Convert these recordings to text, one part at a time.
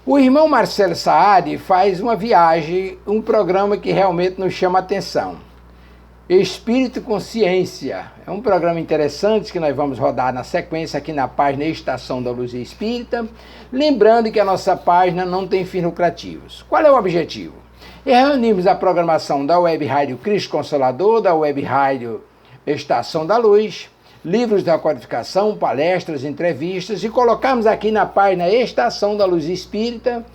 O irmão Marcelo Saad faz uma viagem, um programa que realmente nos chama a atenção. Espírito e Consciência. É um programa interessante que nós vamos rodar na sequência aqui na página Estação da Luz Espírita. Lembrando que a nossa página não tem fins lucrativos. Qual é o objetivo? É reunirmos a programação da Web Rádio Cristo Consolador, da Web Rádio Estação da Luz, livros da codificação, palestras, entrevistas e colocarmos aqui na página Estação da Luz Espírita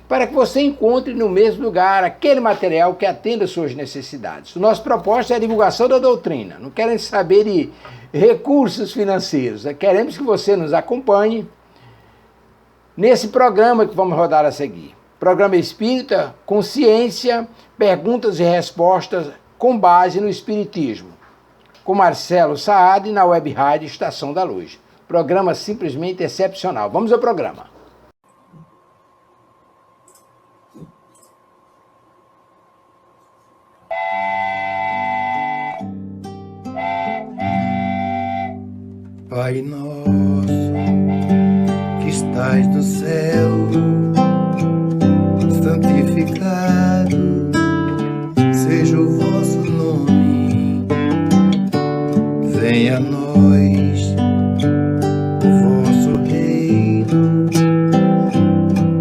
para que você encontre no mesmo lugar aquele material que atenda às suas necessidades. O nosso propósito é a divulgação da doutrina. Não queremos saber de recursos financeiros. Queremos que você nos acompanhe nesse programa que vamos rodar a seguir. Programa Espírita, Consciência, perguntas e respostas com base no Espiritismo. Com Marcelo Saad na Web Rádio Estação da Luz. Programa simplesmente excepcional. Vamos ao programa. Pai nosso, que estais no céu, santificado seja o vosso nome. Venha a nós o vosso reino,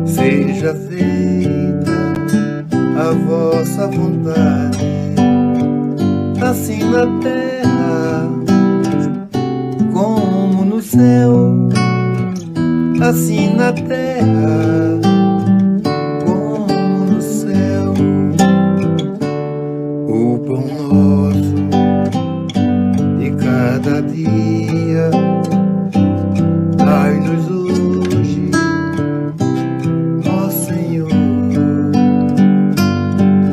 seja feita a vossa vontade, assim na terra como no céu, assim na terra como no céu. O pão nosso de cada dia dai-nos hoje, ó Senhor.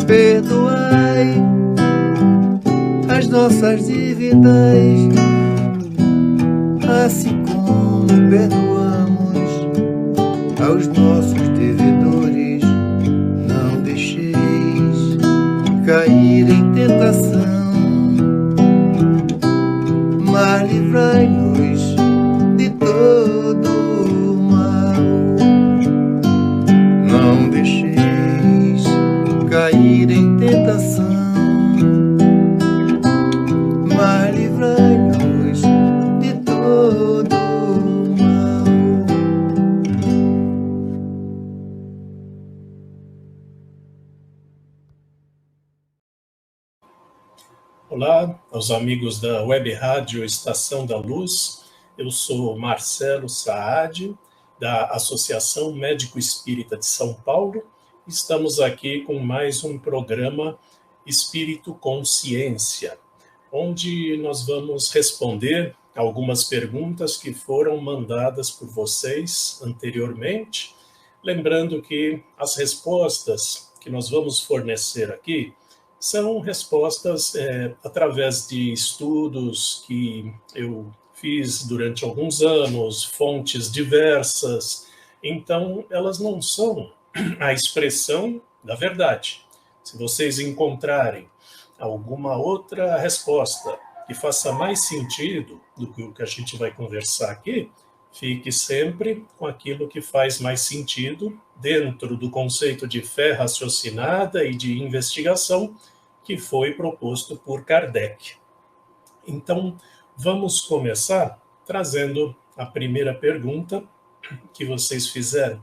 Perdoai as nossas dívidas, assim como perdoamos aos nossos devedores. Não deixeis cair em tentação, mas livrai-nos de todo o mal. Não deixeis cair em tentação, mas livrai-nos de todo o mal. Olá, aos amigos da Web Rádio Estação da Luz. Eu sou Marcelo Saad, da Associação Médico Espírita de São Paulo. Estamos aqui com mais um programa Espírito Consciência, onde nós vamos responder algumas perguntas que foram mandadas por vocês anteriormente. Lembrando que as respostas que nós vamos fornecer aqui são respostas através de estudos que eu fiz durante alguns anos, fontes diversas. Então, elas não são a expressão da verdade. Se vocês encontrarem alguma outra resposta que faça mais sentido do que o que a gente vai conversar aqui, fique sempre com aquilo que faz mais sentido dentro do conceito de fé raciocinada e de investigação que foi proposto por Kardec. Então, vamos começar trazendo a primeira pergunta que vocês fizeram.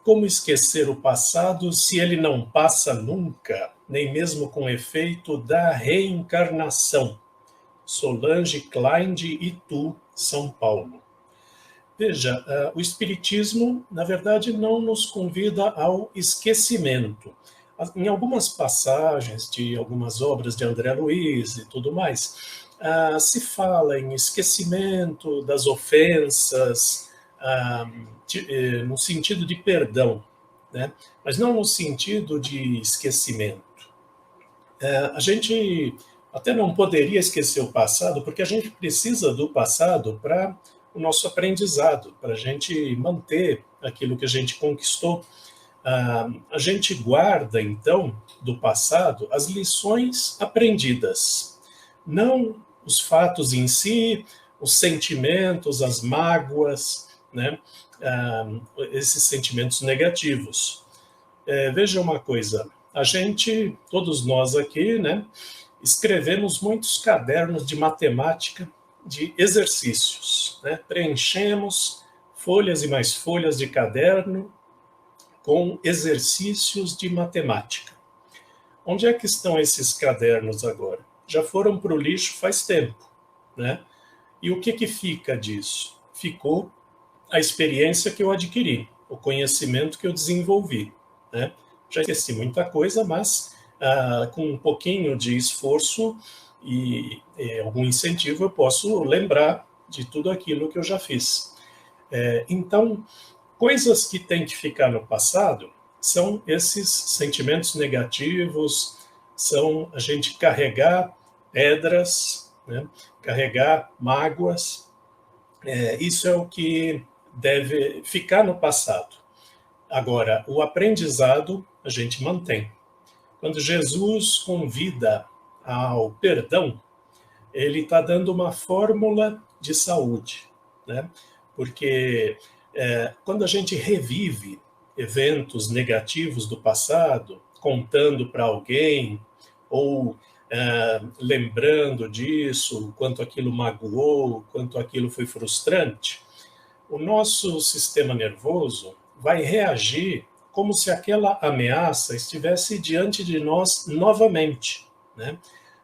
Como esquecer o passado se ele não passa nunca, nem mesmo com efeito da reencarnação? Solange Klein de Itu, São Paulo. Veja, o Espiritismo, na verdade, não nos convida ao esquecimento. Em algumas passagens de algumas obras de André Luiz e tudo mais, se fala em esquecimento das ofensas, no sentido de perdão, né? Mas não no sentido de esquecimento. A gente até não poderia esquecer o passado, porque a gente precisa do passado para o nosso aprendizado, para a gente manter aquilo que a gente conquistou. A gente guarda, então, do passado as lições aprendidas, não os fatos em si, os sentimentos, as mágoas, né, esses sentimentos negativos. Veja uma coisa, todos nós aqui, né, escrevemos muitos cadernos de matemática, de exercícios, né? Preenchemos folhas e mais folhas de caderno com exercícios de matemática. Onde é que estão esses cadernos agora? Já foram para o lixo faz tempo, né? E o que fica disso? Ficou a experiência que eu adquiri, o conhecimento que eu desenvolvi, né? Já esqueci muita coisa, mas com um pouquinho de esforço e algum incentivo eu posso lembrar de tudo aquilo que eu já fiz. Então, coisas que têm que ficar no passado são esses sentimentos negativos, são a gente carregar pedras, né? Carregar mágoas. Isso é o que deve ficar no passado. Agora, o aprendizado a gente mantém. Quando Jesus convida ao perdão, ele está dando uma fórmula de saúde, né? Porque quando a gente revive eventos negativos do passado, contando para alguém, ou lembrando disso, o quanto aquilo magoou, o quanto aquilo foi frustrante, o nosso sistema nervoso vai reagir como se aquela ameaça estivesse diante de nós novamente, né?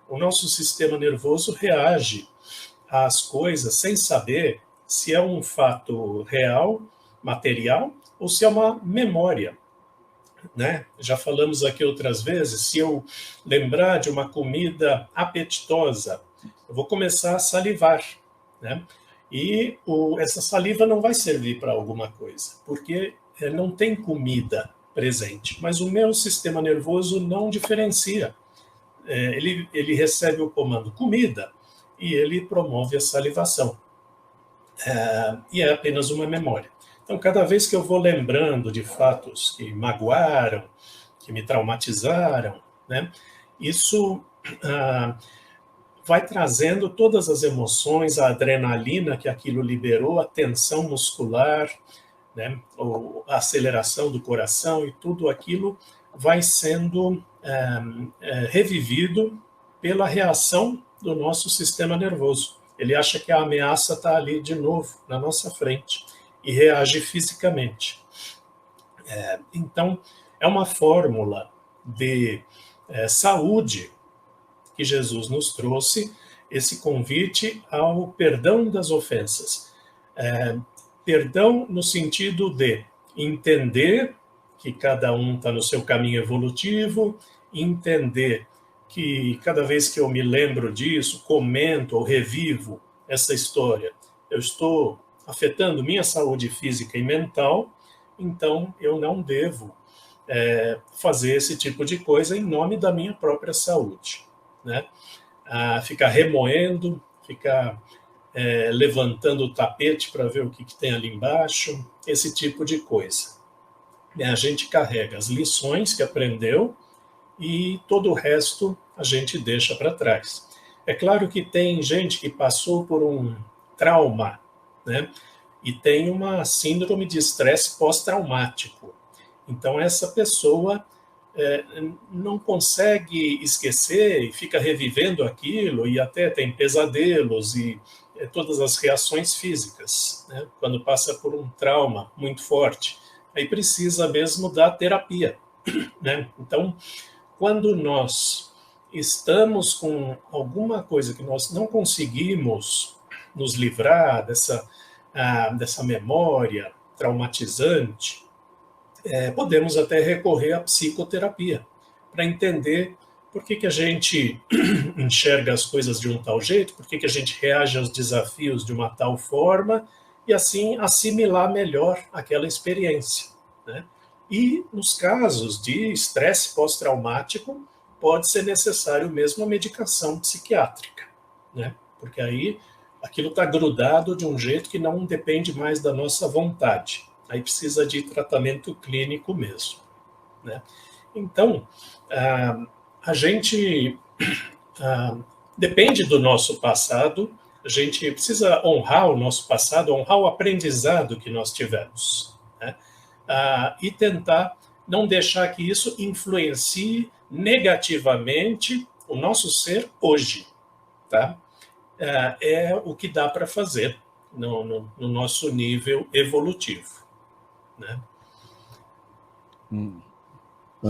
O nosso sistema nervoso reage às coisas sem saber se é um fato real, material, ou se é uma memória, né? Já falamos aqui outras vezes, se eu lembrar de uma comida apetitosa, eu vou começar a salivar, né? E essa saliva não vai servir para alguma coisa, porque não tem comida presente. Mas o meu sistema nervoso não diferencia. Ele recebe o comando comida e ele promove a salivação. E é apenas uma memória. Então, cada vez que eu vou lembrando de fatos que magoaram, que me traumatizaram, né, isso vai trazendo todas as emoções, a adrenalina que aquilo liberou, a tensão muscular, né, a aceleração do coração, e tudo aquilo vai sendo revivido pela reação do nosso sistema nervoso. Ele acha que a ameaça está ali de novo, na nossa frente, e reage fisicamente. Então, é uma fórmula de saúde que Jesus nos trouxe, esse convite ao perdão das ofensas. Perdão no sentido de entender que cada um está no seu caminho evolutivo, entender que cada vez que eu me lembro disso, comento ou revivo essa história, eu estou afetando minha saúde física e mental, então eu não devo fazer esse tipo de coisa em nome da minha própria saúde, né? Ficar remoendo, ficar levantando o tapete para ver o que tem ali embaixo, esse tipo de coisa. A gente carrega as lições que aprendeu e todo o resto a gente deixa para trás. É claro que tem gente que passou por um trauma, né? E tem uma síndrome de estresse pós-traumático. Então, essa pessoa não consegue esquecer e fica revivendo aquilo e até tem pesadelos e todas as reações físicas, né? Quando passa por um trauma muito forte. Aí precisa mesmo da terapia, né? Então, quando nós estamos com alguma coisa que nós não conseguimos nos livrar dessa memória traumatizante, podemos até recorrer à psicoterapia para entender por que a gente enxerga as coisas de um tal jeito, por que a gente reage aos desafios de uma tal forma, e assim assimilar melhor aquela experiência, né? E nos casos de estresse pós-traumático, pode ser necessário mesmo a medicação psiquiátrica, né? Porque aí aquilo está grudado de um jeito que não depende mais da nossa vontade. Aí precisa de tratamento clínico mesmo, né? Então, a gente depende do nosso passado A gente precisa honrar o nosso passado, honrar o aprendizado que nós tivemos, né? E tentar não deixar que isso influencie negativamente o nosso ser hoje, tá? É o que dá para fazer no nosso nível evolutivo, né?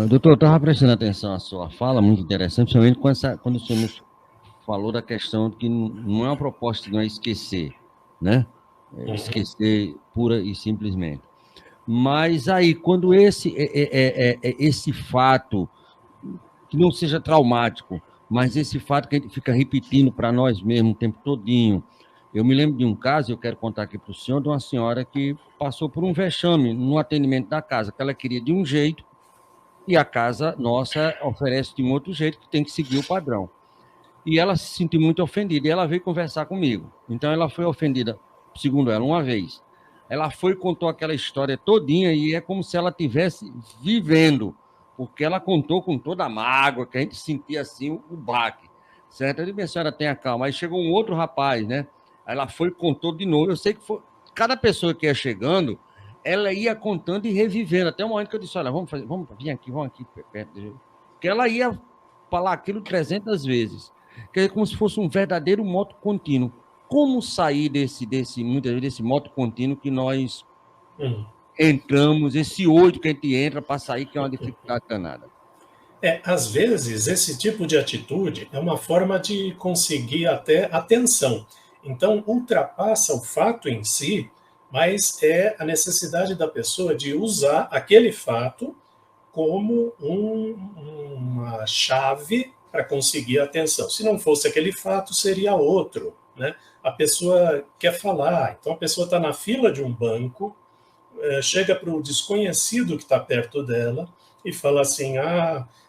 Doutor, eu estava prestando atenção à sua fala, muito interessante, principalmente quando o senhor nos falou da questão de que não é uma proposta, não é esquecer, né? Esquecer pura e simplesmente. Mas aí, quando esse fato, que não seja traumático, mas esse fato que a gente fica repetindo para nós mesmos o tempo todinho. Eu me lembro de um caso, eu quero contar aqui para o senhor, de uma senhora que passou por um vexame no atendimento da casa, que ela queria de um jeito, e a casa nossa oferece de um outro jeito, que tem que seguir o padrão. E ela se sentiu muito ofendida, e ela veio conversar comigo. Então, ela foi ofendida, segundo ela, uma vez. Ela foi e contou aquela história todinha, e é como se ela estivesse vivendo, porque ela contou com toda a mágoa, que a gente sentia assim o baque, certo? Eu disse, a senhora tenha calma. Aí chegou um outro rapaz, né? Aí ela foi e contou de novo. Eu sei que foi cada pessoa que ia chegando, ela ia contando e revivendo, até o momento que eu disse, olha, vamos vir aqui, vamos aqui perto. Porque ela ia falar aquilo 300 vezes. Que é como se fosse um verdadeiro moto contínuo. Como sair muitas vezes, desse moto contínuo que nós entramos, esse 8 que a gente entra para sair, que é uma dificuldade danada? Às vezes, esse tipo de atitude é uma forma de conseguir até atenção. Então, ultrapassa o fato em si, mas é a necessidade da pessoa de usar aquele fato como uma chave para conseguir atenção. Se não fosse aquele fato, seria outro, né? A pessoa quer falar, então a pessoa está na fila de um banco, chega para o desconhecido que está perto dela e fala assim,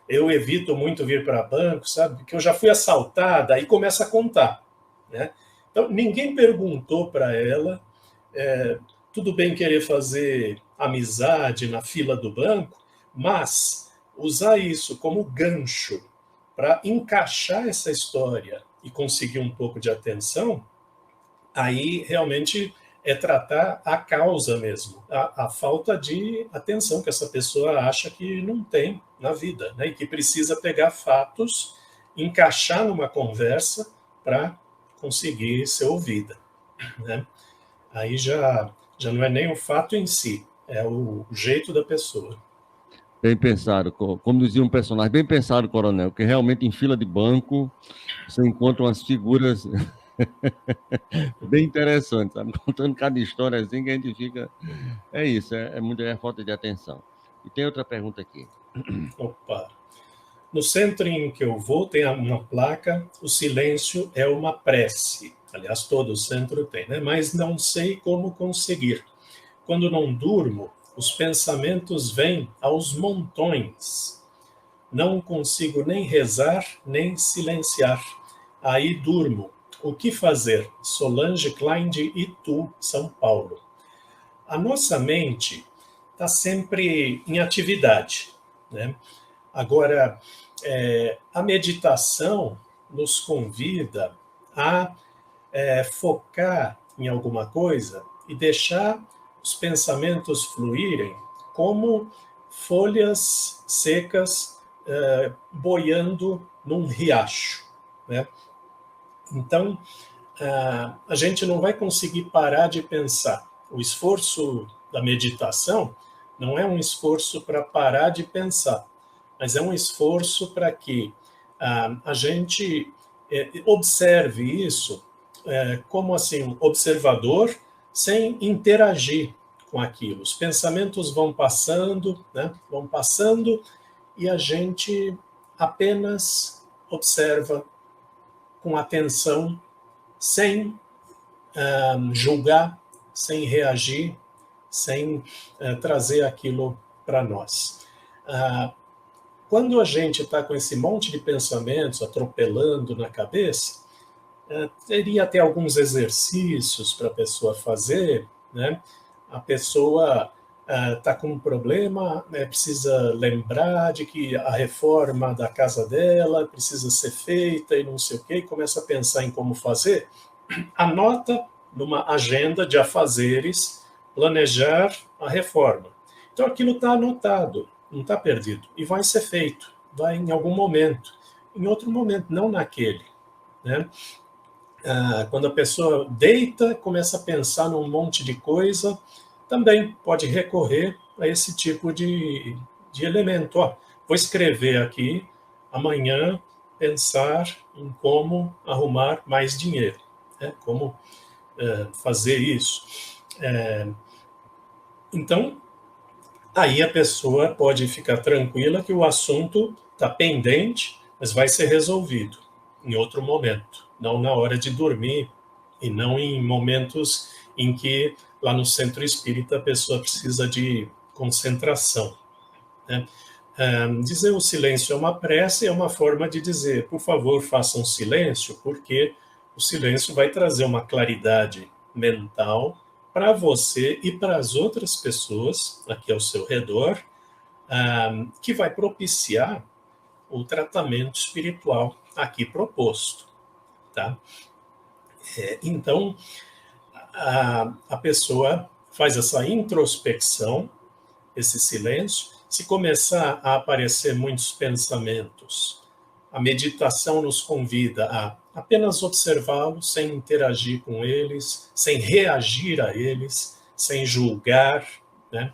eu evito muito vir para banco, sabe? Porque eu já fui assaltada, e começa a contar, né? Então, ninguém perguntou para ela, tudo bem querer fazer amizade na fila do banco, mas usar isso como gancho para encaixar essa história e conseguir um pouco de atenção, aí realmente é tratar a causa mesmo, a falta de atenção que essa pessoa acha que não tem na vida, né? E que precisa pegar fatos, encaixar numa conversa para conseguir ser ouvida, né? Aí já não é nem o fato em si, é o jeito da pessoa. Bem pensado, como dizia um personagem, bem pensado, coronel, que realmente em fila de banco você encontra umas figuras bem interessantes, sabe? Contando cada história assim que a gente fica... É isso, é falta de atenção. E tem outra pergunta aqui. Opa! No centro em que eu vou tem uma placa, o silêncio é uma prece. Aliás, todo o centro tem, né? Mas não sei como conseguir. Quando não durmo, os pensamentos vêm aos montões. Não consigo nem rezar, nem silenciar. Aí durmo. O que fazer? Solange Klein de Itu, São Paulo. A nossa mente está sempre em atividade, né? Agora, a meditação nos convida a focar em alguma coisa e deixar os pensamentos fluírem como folhas secas boiando num riacho, né? Então, a gente não vai conseguir parar de pensar. O esforço da meditação não é um esforço para parar de pensar, mas é um esforço para que a gente observe isso como assim, um observador sem interagir com aquilo. Os pensamentos vão passando, né? Vão passando e a gente apenas observa com atenção, sem julgar, sem reagir, sem trazer aquilo para nós. Quando a gente está com esse monte de pensamentos atropelando na cabeça, teria até alguns exercícios para a pessoa fazer, né? A pessoa está com um problema, né? Precisa lembrar de que a reforma da casa dela precisa ser feita e não sei o quê, e começa a pensar em como fazer. anota numa agenda de afazeres, planejar a reforma. Então aquilo está anotado, não está perdido, e vai ser feito, vai em algum momento, em outro momento, não naquele, né? Quando a pessoa deita, começa a pensar num monte de coisa, também pode recorrer a esse tipo de elemento. Ó, vou escrever aqui, amanhã, pensar em como arrumar mais dinheiro, né? Como fazer isso. Então, aí a pessoa pode ficar tranquila que o assunto está pendente, mas vai ser resolvido em outro momento, não na hora de dormir e não em momentos em que lá no centro espírita a pessoa precisa de concentração, né? Dizer o silêncio é uma prece, é uma forma de dizer, por favor, façam silêncio, porque o silêncio vai trazer uma claridade mental para você e para as outras pessoas aqui ao seu redor, que vai propiciar o tratamento espiritual aqui proposto, tá? Então, a pessoa faz essa introspecção, esse silêncio. Se começar a aparecer muitos pensamentos, a meditação nos convida a apenas observá-los, sem interagir com eles, sem reagir a eles, sem julgar, né?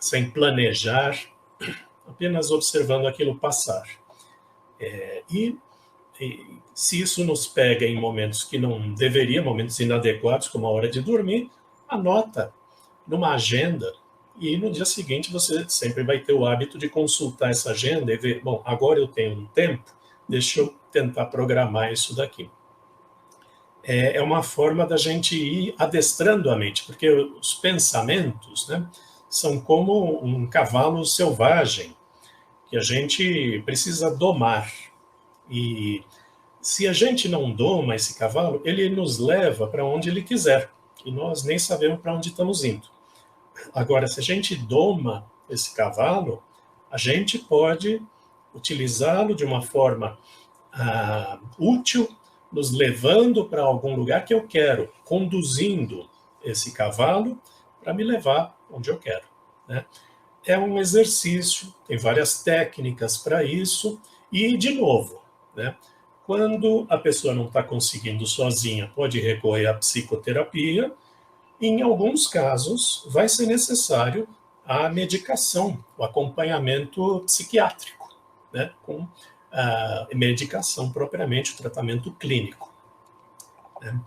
Sem planejar, apenas observando aquilo passar. E se isso nos pega em momentos que não deveria, momentos inadequados, como a hora de dormir, anota numa agenda, e no dia seguinte você sempre vai ter o hábito de consultar essa agenda e ver, bom, agora eu tenho um tempo, deixa eu tentar programar isso daqui. É uma forma da gente ir adestrando a mente, porque os pensamentos, né, são como um cavalo selvagem, que a gente precisa domar. E se a gente não doma esse cavalo, ele nos leva para onde ele quiser, e nós nem sabemos para onde estamos indo. Agora, se a gente doma esse cavalo, a gente pode utilizá-lo de uma forma útil, nos levando para algum lugar que eu quero, conduzindo esse cavalo para me levar onde eu quero, né? É um exercício, tem várias técnicas para isso, e, de novo, né, quando a pessoa não está conseguindo sozinha, pode recorrer à psicoterapia. Em alguns casos, vai ser necessário a medicação, o acompanhamento psiquiátrico, né, com a medicação propriamente, o tratamento clínico, né?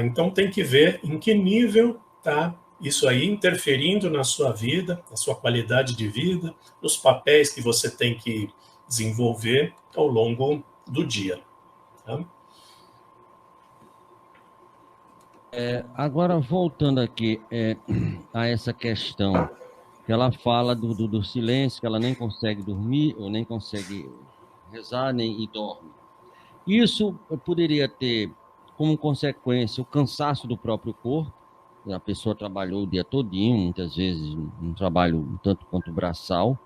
Então tem que ver em que nível está isso aí interferindo na sua vida, na sua qualidade de vida, nos papéis que você tem que desenvolver ao longo do dia, tá? Agora, voltando aqui a essa questão, que ela fala do silêncio, que ela nem consegue dormir, ou nem consegue rezar, nem dorme. Isso poderia ter como consequência o cansaço do próprio corpo. A pessoa trabalhou o dia todinho, muitas vezes um trabalho um tanto quanto braçal,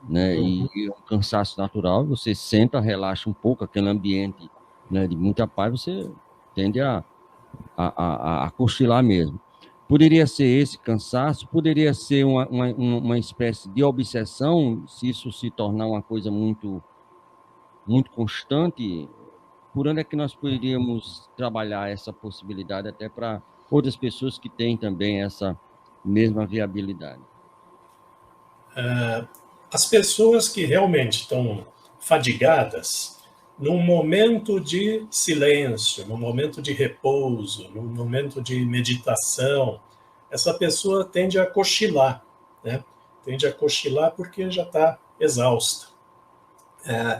né? E é um cansaço natural. Você senta, relaxa um pouco, aquele ambiente, né, de muita paz, você tende a cochilar mesmo. Poderia ser esse cansaço, poderia ser uma espécie de obsessão, se isso se tornar uma coisa muito, muito constante. Por onde é que nós poderíamos trabalhar essa possibilidade até para outras pessoas que têm também essa mesma viabilidade? As pessoas que realmente estão fadigadas, num momento de silêncio, num momento de repouso, num momento de meditação, essa pessoa tende a cochilar, né? Tende a cochilar porque já está exausta.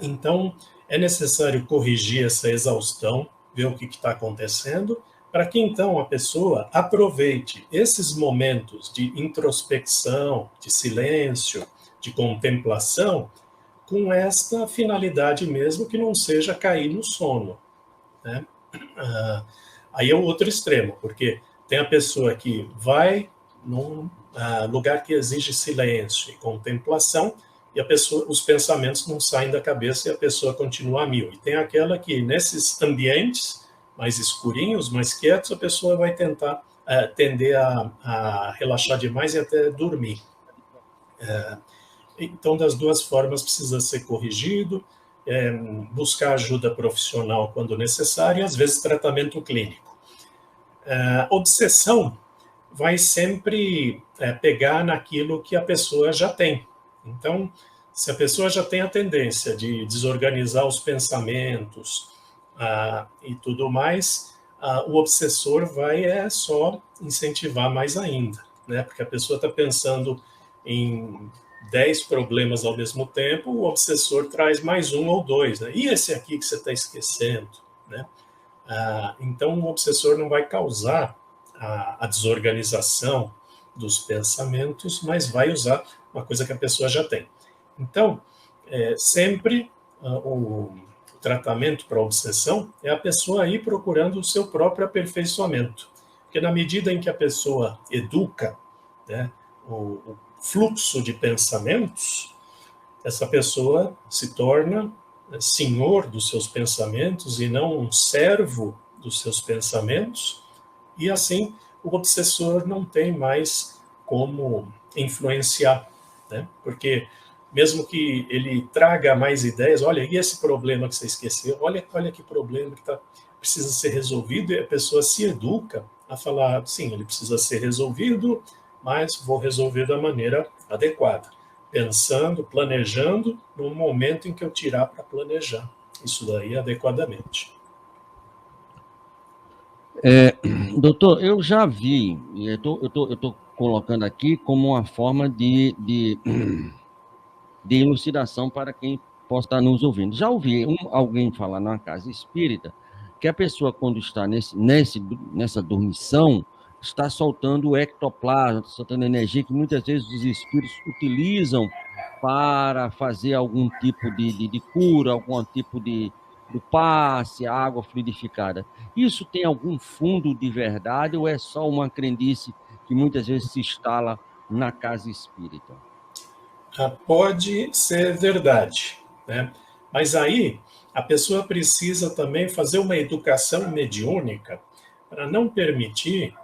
Então, é necessário corrigir essa exaustão, ver o que está acontecendo, para que então a pessoa aproveite esses momentos de introspecção, de silêncio, de contemplação, com esta finalidade mesmo, que não seja cair no sono, né? Aí é o outro extremo, porque tem a pessoa que vai num lugar que exige silêncio e contemplação, e a pessoa, os pensamentos não saem da cabeça e a pessoa continua a mil. E tem aquela que, nesses ambientes, mais escurinhos, mais quietos, a pessoa vai tender a relaxar demais e até dormir. Então, das duas formas, precisa ser corrigido, buscar ajuda profissional quando necessário e, às vezes, tratamento clínico. Obsessão vai sempre pegar naquilo que a pessoa já tem. Então, se a pessoa já tem a tendência de desorganizar os pensamentos e tudo mais, o obsessor vai só incentivar mais ainda, né? Porque a pessoa está pensando em 10 problemas ao mesmo tempo, o obsessor traz mais um ou dois, né? E esse aqui que você está esquecendo, né? Então, o obsessor não vai causar a desorganização dos pensamentos, mas vai usar uma coisa que a pessoa já tem. Então, sempre o tratamento para a obsessão é a pessoa ir procurando o seu próprio aperfeiçoamento. Porque na medida em que a pessoa educa, né, o fluxo de pensamentos, essa pessoa se torna senhor dos seus pensamentos e não um servo dos seus pensamentos, e assim o obsessor não tem mais como influenciar, né? Porque mesmo que ele traga mais ideias, olha, e esse problema que você esqueceu, olha que problema que precisa ser resolvido, e a pessoa se educa a falar, sim, ele precisa ser resolvido, mas vou resolver da maneira adequada, pensando, planejando, no momento em que eu tirar para planejar isso daí adequadamente. Doutor, eu já vi, eu estou colocando aqui como uma forma de elucidação para quem possa estar nos ouvindo. Já ouvi alguém falar numa casa espírita que a pessoa, quando está nessa dormição, está soltando o ectoplasma, está soltando energia que muitas vezes os espíritos utilizam para fazer algum tipo de cura, algum tipo do passe, água fluidificada. Isso tem algum fundo de verdade ou é só uma crendice que muitas vezes se instala na casa espírita? Pode ser verdade, né? Mas aí a pessoa precisa também fazer uma educação mediúnica para não permitir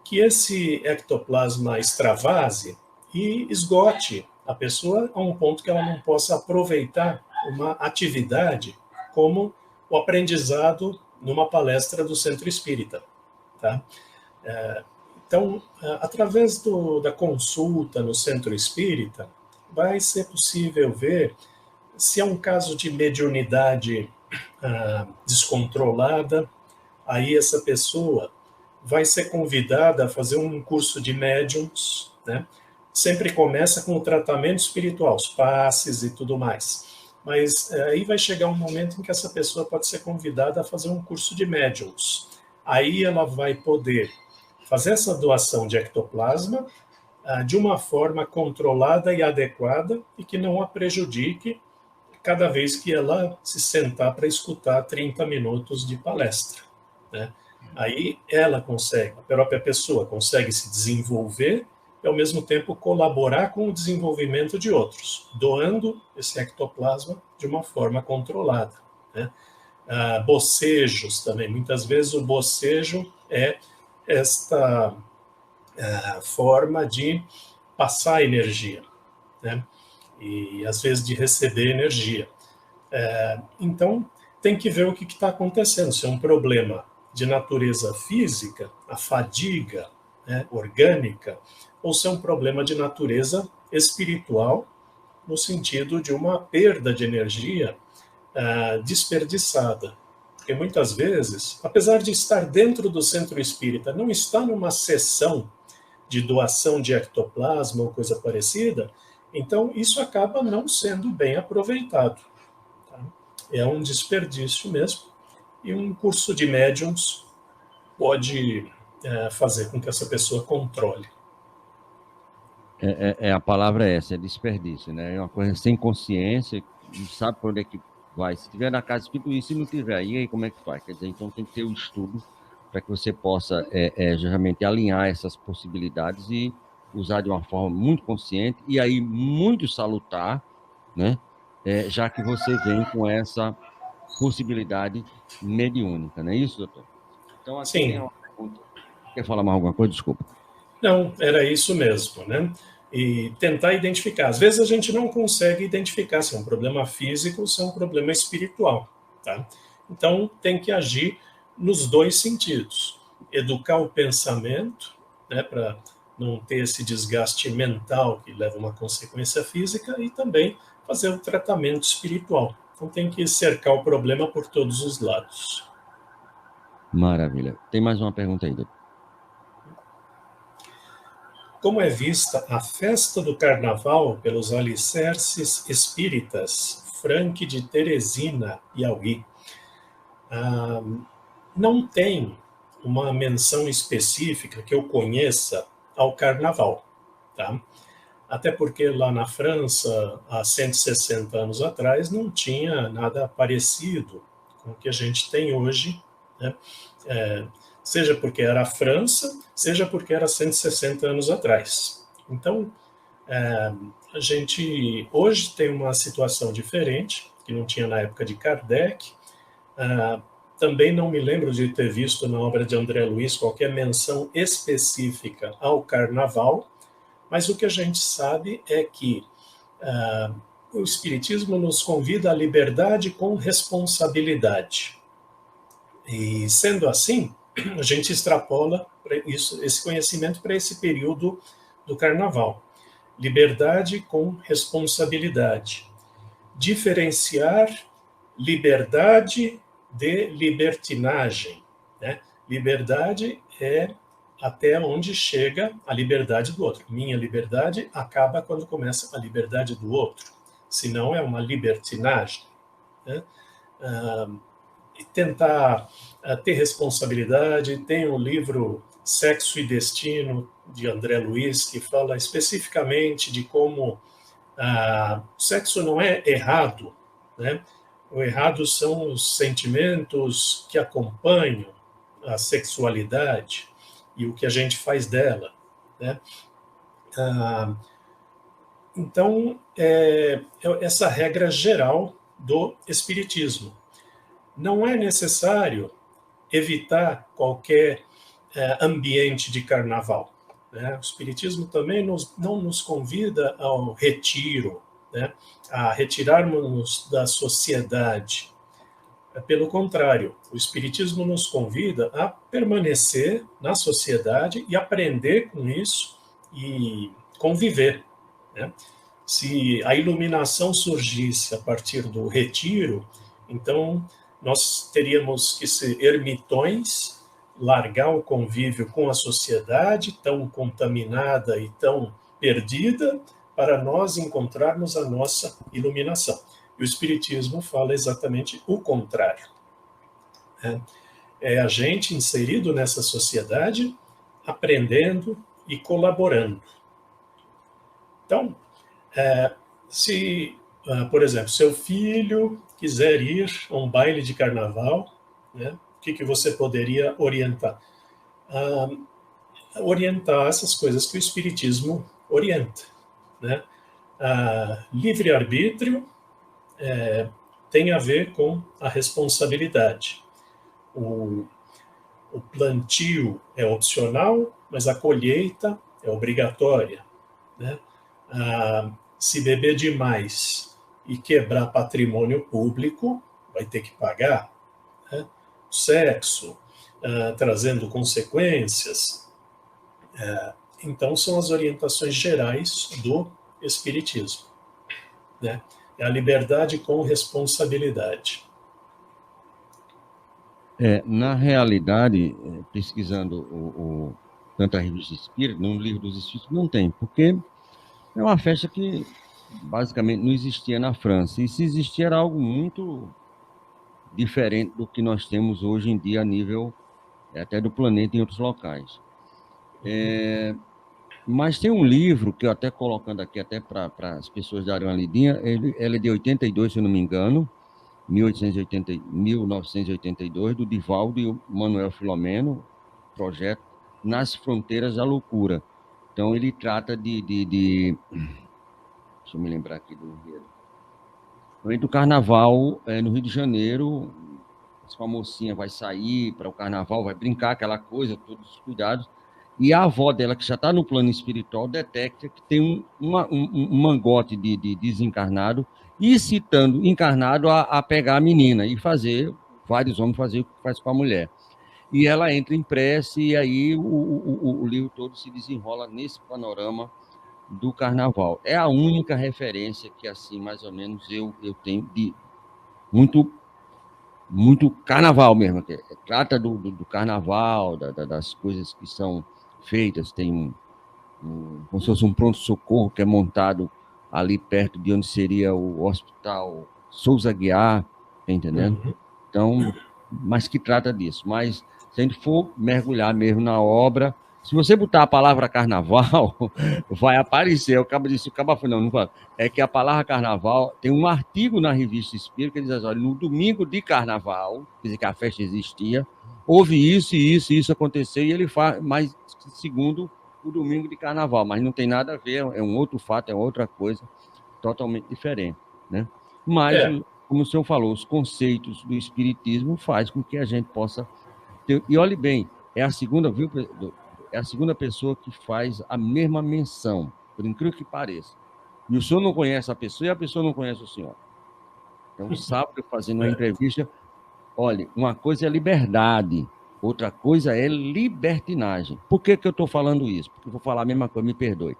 que esse ectoplasma extravase e esgote a pessoa a um ponto que ela não possa aproveitar uma atividade como o aprendizado numa palestra do Centro Espírita, tá? Então, através da consulta no Centro Espírita, vai ser possível ver se é um caso de mediunidade descontrolada. Aí essa pessoa vai ser convidada a fazer um curso de médiums, né? Sempre começa com o tratamento espiritual, os passes e tudo mais. Mas aí vai chegar um momento em que essa pessoa pode ser convidada a fazer um curso de médiums. Aí ela vai poder fazer essa doação de ectoplasma de uma forma controlada e adequada e que não a prejudique cada vez que ela se sentar para escutar 30 minutos de palestra, né? Aí ela consegue, a própria pessoa consegue se desenvolver e, ao mesmo tempo, colaborar com o desenvolvimento de outros, doando esse ectoplasma de uma forma controlada, né? Bocejos também. Muitas vezes o bocejo é esta forma de passar energia, né? E às vezes de receber energia. Então, tem que ver o que está acontecendo. Se é um problema de natureza física, a fadiga, né, orgânica, ou se é um problema de natureza espiritual, no sentido de uma perda de energia desperdiçada. Porque muitas vezes, apesar de estar dentro do centro espírita, não está numa sessão de doação de ectoplasma ou coisa parecida, então isso acaba não sendo bem aproveitado, tá? É um desperdício mesmo, e um curso de médiums pode fazer com que essa pessoa controle. A palavra é essa, é desperdício, né? É uma coisa sem consciência, não sabe por onde é que vai. Se tiver na casa espírita, isso, se não tiver, aí como é que faz? Quer dizer, então tem que ter um estudo para que você possa geralmente alinhar essas possibilidades e usar de uma forma muito consciente e aí muito salutar, né? Já que você vem com essa possibilidade mediúnica, não é isso, doutor? Então, aqui tem Sim, uma pergunta. Quer falar mais alguma coisa? Desculpa. não, era isso mesmo, né? E tentar identificar. Às vezes a gente não consegue identificar se é um problema físico ou se é um problema espiritual, tá? Então tem que agir nos dois sentidos. Educar o pensamento, né, para não ter esse desgaste mental que leva a uma consequência física e também fazer o tratamento espiritual. Então tem que cercar o problema por todos os lados. Maravilha. Tem mais uma pergunta aí, doutor. Como é vista a festa do carnaval pelos alicerces espíritas Franque de Teresina, Piauí? Ah, não tem uma menção específica que eu conheça ao carnaval, tá? Até porque lá na França, há 160 anos atrás, não tinha nada parecido com o que a gente tem hoje, né? É, seja porque era a França, seja porque era 160 anos atrás. Então, a gente hoje tem uma situação diferente, que não tinha na época de Kardec. Também não me lembro de ter visto na obra de André Luiz qualquer menção específica ao carnaval, mas o que a gente sabe é que o Espiritismo nos convida à liberdade com responsabilidade. E, sendo assim, a gente extrapola esse conhecimento para esse período do carnaval. Liberdade com responsabilidade. Diferenciar liberdade de libertinagem, né? Liberdade é até onde chega a liberdade do outro. Minha liberdade acaba quando começa a liberdade do outro. Senão é uma libertinagem, né? Tentar ter responsabilidade. Tem o livro Sexo e Destino, de André Luiz, que fala especificamente de como o sexo não é errado, né? O errado são os sentimentos que acompanham a sexualidade e o que a gente faz dela, né? Então, essa regra geral do Espiritismo. Não é necessário evitar qualquer ambiente de carnaval, né? O Espiritismo também não nos convida ao retiro, né? A retirarmos da sociedade. Pelo contrário, o Espiritismo nos convida a permanecer na sociedade e aprender com isso e conviver, né? Se a iluminação surgisse a partir do retiro, então nós teríamos que ser ermitões, largar o convívio com a sociedade tão contaminada e tão perdida, para nós encontrarmos a nossa iluminação. E o Espiritismo fala exatamente o contrário. É a gente inserido nessa sociedade, aprendendo e colaborando. Então, se, por exemplo, seu filho quiser ir a um baile de carnaval, né, o que você poderia orientar? Orientar essas coisas que o Espiritismo orienta, né? Livre-arbítrio tem a ver com a responsabilidade. O plantio é opcional, mas a colheita é obrigatória, né? Se beber demais e quebrar patrimônio público, vai ter que pagar, né? O sexo, trazendo consequências. Então, são as orientações gerais do Espiritismo, né? É a liberdade com responsabilidade. Na realidade, pesquisando tanto a revista Espírita, no livro dos Espíritos, não tem, porque é uma festa que basicamente não existia na França. E se existia, era algo muito diferente do que nós temos hoje em dia a nível até do planeta em outros locais. Mas tem um livro que eu até colocando aqui até para as pessoas darem uma lidinha, ele é de 82, se eu não me engano, 1982, do Divaldo e o Manuel Filomeno, projeto Nas Fronteiras da Loucura. Então ele trata deixa eu me lembrar aqui do enredo. Do carnaval no Rio de Janeiro, se uma mocinha vai sair para o carnaval, vai brincar, aquela coisa, todos os cuidados. E a avó dela, que já está no plano espiritual, detecta que tem um mangote de desencarnado, e citando encarnado a pegar a menina e fazer, vários homens fazer o que faz com a mulher. E ela entra em prece, e aí o livro todo se desenrola nesse panorama do carnaval. É a única referência que, assim, mais ou menos, eu tenho de muito carnaval mesmo. Que trata do carnaval, das coisas que são feitas. Tem como se fosse um pronto-socorro que é montado ali perto de onde seria o hospital Souza Aguiar, tá entendendo? Uhum. Então, mas que trata disso. Mas se a gente for mergulhar mesmo na obra, se você botar a palavra carnaval, vai aparecer. O cabo disse, o cabo foi, não fala. É que a palavra carnaval, tem um artigo na Revista Espírita que diz assim, olha, no domingo de carnaval, quer dizer que a festa existia, houve isso e isso e isso aconteceu, e ele faz, mas segundo o domingo de carnaval, mas não tem nada a ver, é um outro fato, é outra coisa totalmente diferente, né? Mas, como o senhor falou, os conceitos do espiritismo faz com que a gente possa ter, e olhe bem, é a segunda, viu, é a segunda pessoa que faz a mesma menção, por incrível que pareça. E o senhor não conhece a pessoa e a pessoa não conhece o senhor. Então, sábado, fazendo uma entrevista, olha, uma coisa é liberdade, outra coisa é libertinagem. Por que eu estou falando isso? Porque eu vou falar a mesma coisa, me perdoe.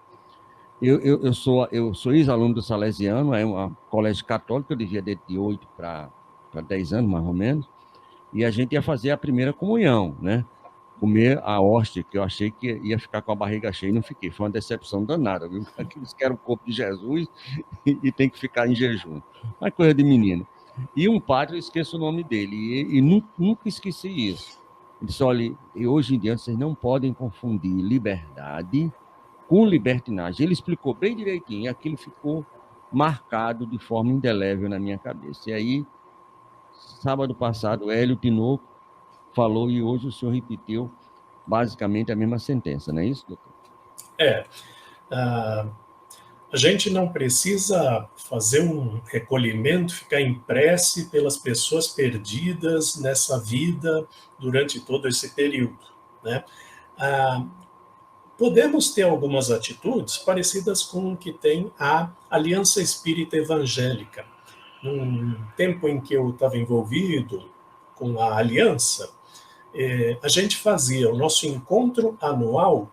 Eu sou ex-aluno do Salesiano, é um colégio católico, eu devia de 8 para 10 anos, mais ou menos, e a gente ia fazer a primeira comunhão, né? Comer a hóstia, que eu achei que ia ficar com a barriga cheia e não fiquei. Foi uma decepção danada, viu? Aqueles que eram o corpo de Jesus e tem que ficar em jejum. Uma coisa de menino. E um padre, eu esqueço o nome dele, e nunca esqueci isso. Ele disse, olha, e hoje em dia vocês não podem confundir liberdade com libertinagem. Ele explicou bem direitinho, e aquilo ficou marcado de forma indelével na minha cabeça. E aí, sábado passado, o Hélio Tinoco falou, e hoje o senhor repetiu basicamente a mesma sentença, não é isso, doutor? A gente não precisa fazer um recolhimento, ficar em prece pelas pessoas perdidas nessa vida durante todo esse período, né? Podemos ter algumas atitudes parecidas com o que tem a Aliança Espírita Evangélica. Num tempo em que eu estava envolvido com a Aliança, a gente fazia o nosso encontro anual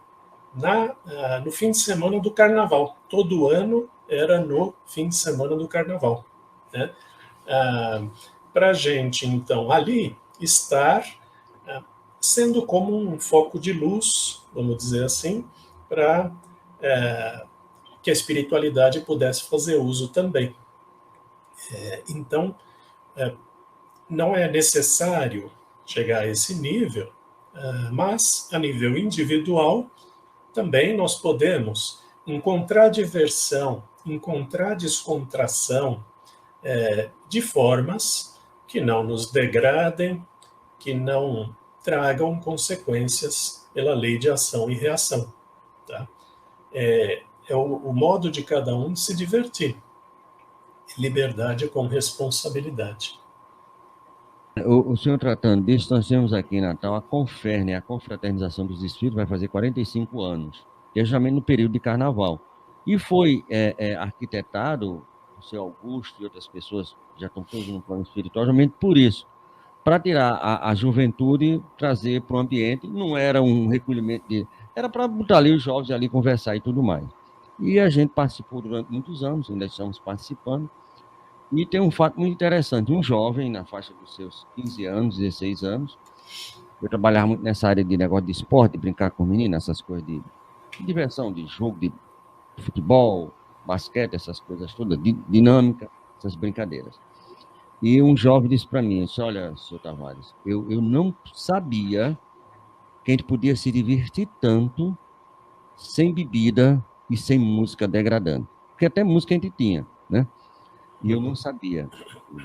no fim de semana do Carnaval. Todo ano era no fim de semana do Carnaval, né? Para a gente, então, ali estar sendo como um foco de luz, vamos dizer assim, para que a espiritualidade pudesse fazer uso também. Então, não é necessário chegar a esse nível, mas a nível individual também nós podemos encontrar diversão, encontrar descontração de formas que não nos degradem, que não tragam consequências pela lei de ação e reação. Tá? É o modo de cada um de se divertir. Liberdade com responsabilidade. O senhor tratando disso, nós temos aqui em Natal a Conferne, a Confraternização dos Espíritos, vai fazer 45 anos, que é justamente no período de Carnaval. E foi arquitetado, o seu Augusto e outras pessoas já estão todos no plano espiritual, justamente por isso, para tirar a juventude, trazer para o ambiente, não era um recolhimento era para botar ali os jovens ali conversar e tudo mais. E a gente participou durante muitos anos, ainda estamos participando. E tem um fato muito interessante, um jovem na faixa dos seus 15 anos, 16 anos, eu trabalhava muito nessa área de negócio de esporte, de brincar com meninas, essas coisas de diversão, de jogo, de futebol, basquete, essas coisas todas, dinâmica, essas brincadeiras. E um jovem disse para mim, disse, olha, senhor Tavares, eu não sabia que a gente podia se divertir tanto sem bebida e sem música degradante. Porque até música a gente tinha, né? E eu não sabia.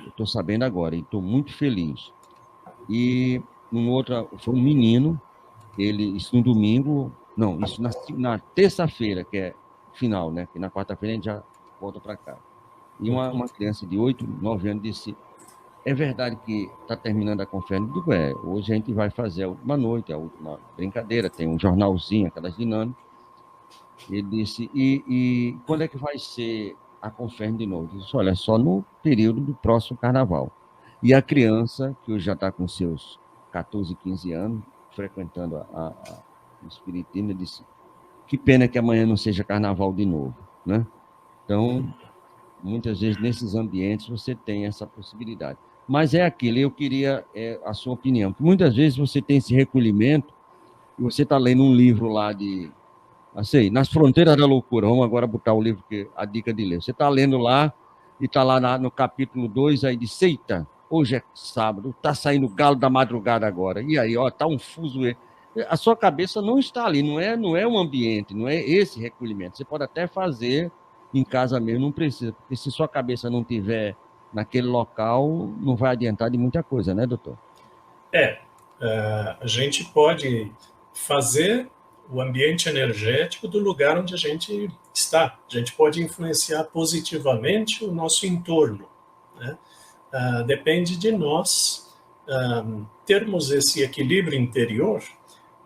Estou sabendo agora e estou muito feliz. E foi um menino, isso no domingo, não, isso na terça-feira, que é final, né? Que na quarta-feira a gente já volta para cá. E uma criança de 8, 9 anos disse, É verdade que está terminando a conferência. Digo, hoje a gente vai fazer a última noite, a última brincadeira, tem um jornalzinho, aquelas dinâmicas. Ele disse, e quando é que vai ser a conferência de novo? Eu disse, olha, só no período do próximo carnaval. E a criança, que hoje já está com seus 14, 15 anos, frequentando o Espiritismo, disse, que pena que amanhã não seja carnaval de novo, né? Então, muitas vezes nesses ambientes você tem essa possibilidade. Mas é aquilo, eu queria a sua opinião. Muitas vezes você tem esse recolhimento e você está lendo um livro lá de, assim, Nas Fronteiras da Loucura. Vamos agora botar o livro, que a dica de ler. Você está lendo lá e está lá no capítulo 2, aí diz, eita, hoje é sábado, está saindo o galo da madrugada agora. E aí, ó, está um fuzuê. A sua cabeça não está ali, não é um ambiente, não é esse recolhimento. Você pode até fazer em casa mesmo, não precisa, porque se sua cabeça não tiver naquele local, não vai adiantar de muita coisa, né, doutor? A gente pode fazer o ambiente energético do lugar onde a gente está. A gente pode influenciar positivamente o nosso entorno, né? Depende de nós termos esse equilíbrio interior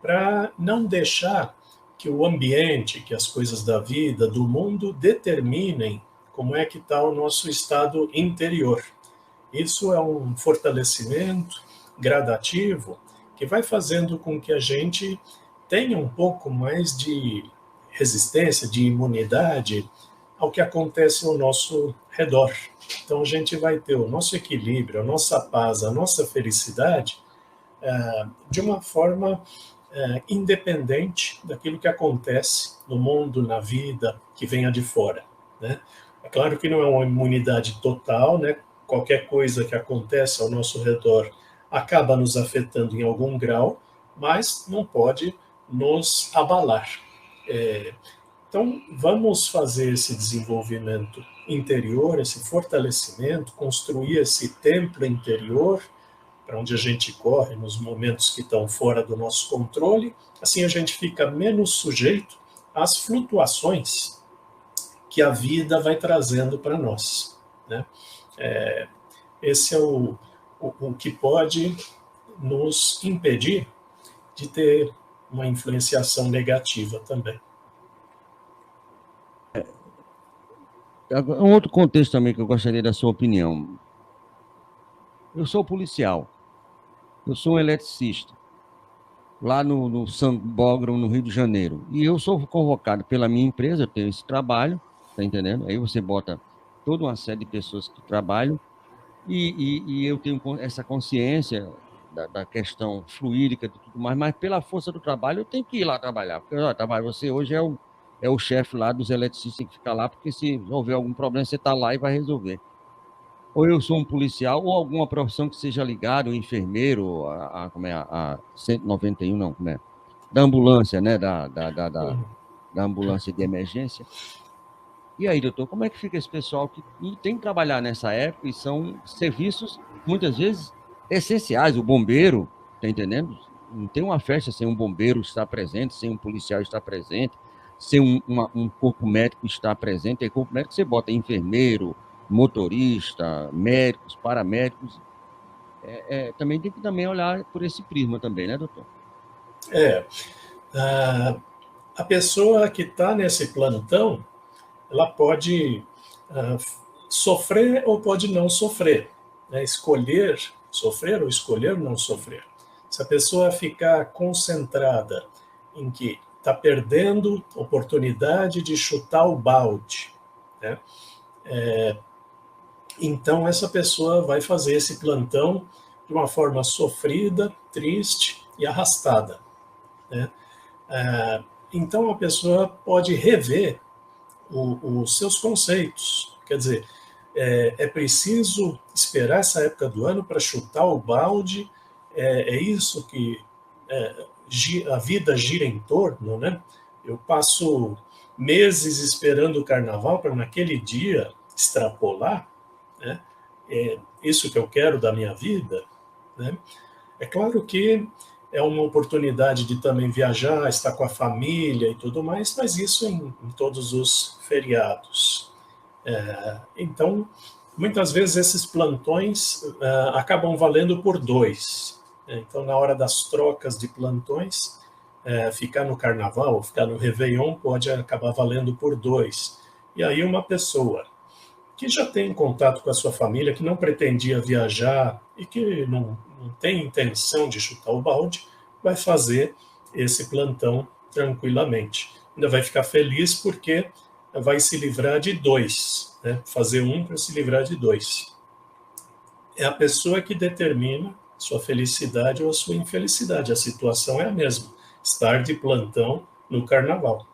para não deixar que o ambiente, que as coisas da vida, do mundo, determinem como é que está o nosso estado interior. Isso é um fortalecimento gradativo que vai fazendo com que a gente tenha um pouco mais de resistência, de imunidade ao que acontece ao nosso redor. Então a gente vai ter o nosso equilíbrio, a nossa paz, a nossa felicidade de uma forma independente daquilo que acontece no mundo, na vida, que venha de fora, né? É claro que não é uma imunidade total, né? Qualquer coisa que acontece ao nosso redor acaba nos afetando em algum grau, mas não pode nos abalar. Então, vamos fazer esse desenvolvimento interior, esse fortalecimento, construir esse templo interior, para onde a gente corre nos momentos que estão fora do nosso controle. Assim a gente fica menos sujeito às flutuações que a vida vai trazendo para nós, né? Esse é o que pode nos impedir de ter uma influenciação negativa também. Um outro contexto também que eu gostaria da sua opinião. Eu sou policial, eu sou um eletricista, lá no Sambódromo, no Rio de Janeiro, e eu sou convocado pela minha empresa, eu tenho esse trabalho, tá entendendo? Aí você bota toda uma série de pessoas que trabalham, e eu tenho essa consciência da questão fluídica e tudo mais, mas pela força do trabalho eu tenho que ir lá trabalhar, porque você hoje é o chefe lá dos eletricistas, tem que ficar lá, porque se houver algum problema, você está lá e vai resolver. Ou eu sou um policial, ou alguma profissão que seja ligada, o enfermeiro, a 191, não, como é? Da ambulância, né? Da ambulância de emergência. E aí, doutor, como é que fica esse pessoal que tem que trabalhar nessa época e são serviços, muitas vezes, essenciais? O bombeiro, tá entendendo? Não tem uma festa sem um bombeiro estar presente, sem um policial estar presente, sem um corpo médico estar presente. Aí, corpo médico, você bota enfermeiro, motorista, médicos, paramédicos. Também tem que olhar por esse prisma também, né, doutor? A pessoa que está nesse plantão, ela pode sofrer ou pode não sofrer, né? Escolher sofrer ou escolher não sofrer. Se a pessoa ficar concentrada em que está perdendo oportunidade de chutar o balde, né? Então essa pessoa vai fazer esse plantão de uma forma sofrida, triste e arrastada, né? Então a pessoa pode rever os seus conceitos. Quer dizer, é preciso esperar essa época do ano para chutar o balde, é isso que a vida gira em torno, né? Eu passo meses esperando o carnaval para naquele dia extrapolar, né? É isso que eu quero da minha vida, né? É claro que é uma oportunidade de também viajar, estar com a família e tudo mais, mas isso em todos os feriados. Então, Muitas vezes esses plantões acabam valendo por 2. Então, na hora das trocas de plantões, ficar no carnaval ou ficar no Réveillon pode acabar valendo por 2. E aí uma pessoa que já tem contato com a sua família, que não pretendia viajar e que não tem intenção de chutar o balde, vai fazer esse plantão tranquilamente. Ainda vai ficar feliz porque vai se livrar de 2, né? Fazer um para se livrar de 2. É a pessoa que determina sua felicidade ou a sua infelicidade. A situação é a mesma. Estar de plantão no carnaval.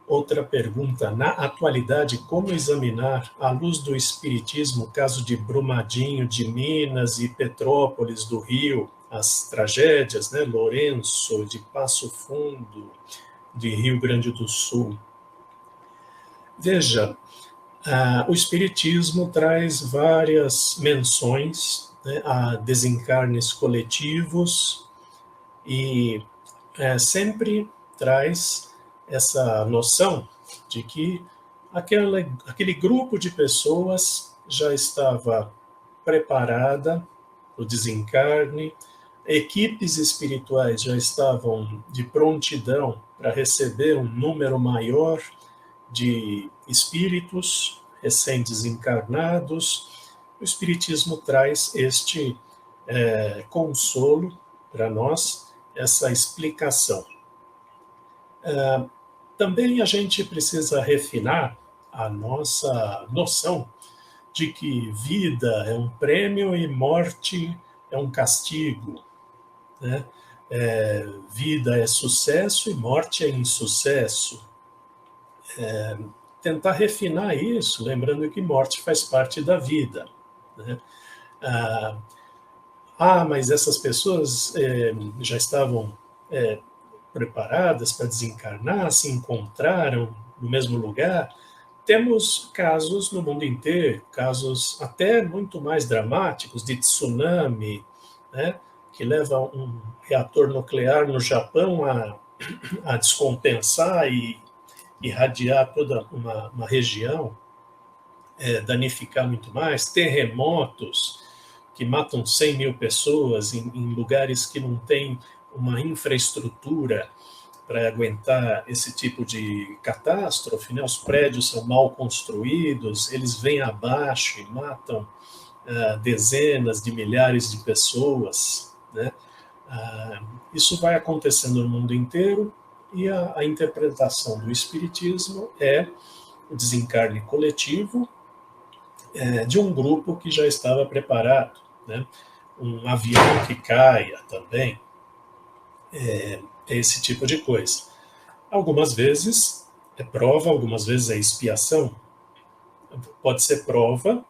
Outra pergunta. Na atualidade, como examinar, à luz do Espiritismo, o caso de Brumadinho, de Minas e Petrópolis, do Rio, as tragédias, né? Lourenço, de Passo Fundo, de Rio Grande do Sul? Veja, o Espiritismo traz várias menções, né, a desencarnes coletivos e sempre traz essa noção de que aquele grupo de pessoas já estava preparada para o desencarne, equipes espirituais já estavam de prontidão para receber um número maior de espíritos recém-desencarnados. O Espiritismo traz este consolo para nós, essa explicação. Também a gente precisa refinar a nossa noção de que vida é um prêmio e morte é um castigo, né? Vida é sucesso e morte é insucesso. Tentar refinar isso, lembrando que morte faz parte da vida, né? Mas essas pessoas já estavam preparadas para desencarnar, se encontraram no mesmo lugar. Temos casos no mundo inteiro, casos até muito mais dramáticos, de tsunami, né, que leva um reator nuclear no Japão a descompensar e irradiar toda uma região, danificar muito mais, terremotos que matam 100 mil pessoas em lugares que não tem uma infraestrutura para aguentar esse tipo de catástrofe, né? Os prédios são mal construídos, eles vêm abaixo e matam dezenas de milhares de pessoas, né? Isso vai acontecendo no mundo inteiro e a interpretação do Espiritismo é o desencarne coletivo de um grupo que já estava preparado, né? Um avião que caia também, esse tipo de coisa. Algumas vezes é prova, algumas vezes é expiação. Pode ser prova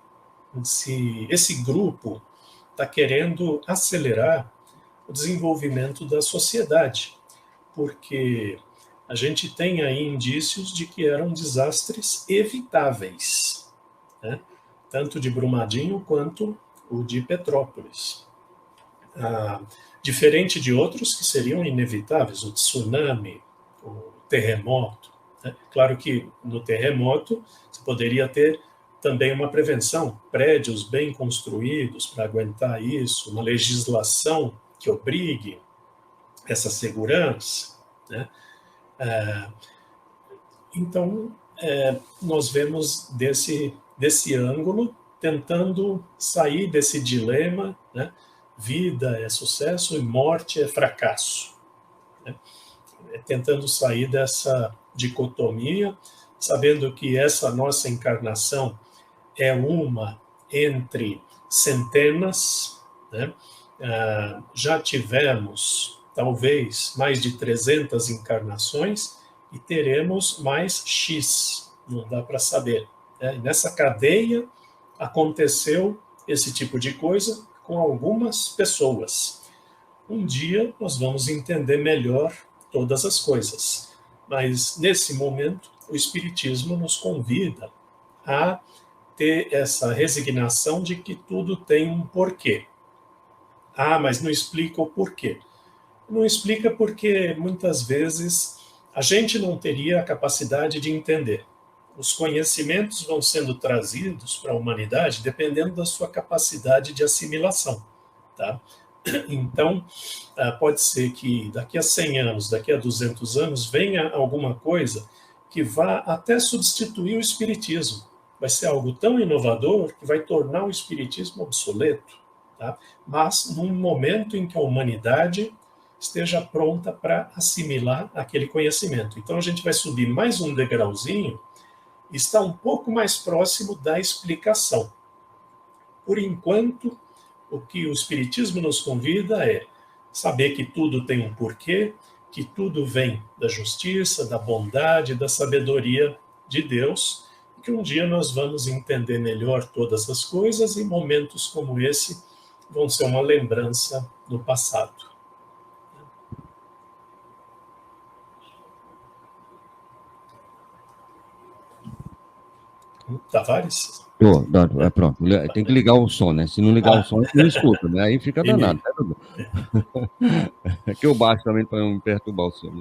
se esse grupo está querendo acelerar o desenvolvimento da sociedade, porque a gente tem aí indícios de que eram desastres evitáveis, né? Tanto de Brumadinho quanto o de Petrópolis. Diferente de outros que seriam inevitáveis, o tsunami, o terremoto, né? Claro que no terremoto você poderia ter também uma prevenção, prédios bem construídos para aguentar isso, uma legislação que obrigue essa segurança, né? Então, nós vemos desse ângulo, tentando sair desse dilema, né? Vida é sucesso e morte é fracasso, né? Tentando sair dessa dicotomia, sabendo que essa nossa encarnação é uma entre centenas, né? Já tivemos, talvez, mais de 300 encarnações e teremos mais X, não dá para saber, né? Nessa cadeia aconteceu esse tipo de coisa com algumas pessoas. Um dia nós vamos entender melhor todas as coisas, mas nesse momento o Espiritismo nos convida a ter essa resignação de que tudo tem um porquê. Mas não explica o porquê. Não explica porque muitas vezes a gente não teria a capacidade de entender. os conhecimentos vão sendo trazidos para a humanidade dependendo da sua capacidade de assimilação, tá? Então, pode ser que daqui a 100 anos, daqui a 200 anos, venha alguma coisa que vá até substituir o espiritismo. Vai ser algo tão inovador que vai tornar o espiritismo obsoleto, tá? Mas num momento em que a humanidade esteja pronta para assimilar aquele conhecimento. Então, a gente vai subir mais um degrauzinho e está um pouco mais próximo da explicação. Por enquanto, o que o Espiritismo nos convida é saber que tudo tem um porquê, que tudo vem da justiça, da bondade, da sabedoria de Deus, e que um dia nós vamos entender melhor todas as coisas e momentos como esse vão ser uma lembrança do passado. Tavares? Pronto, tem que ligar o som, né? Se não ligar o som, não escuta, né? Aí fica danado, né, Dudu? É que eu baixo também para não me perturbar o senhor,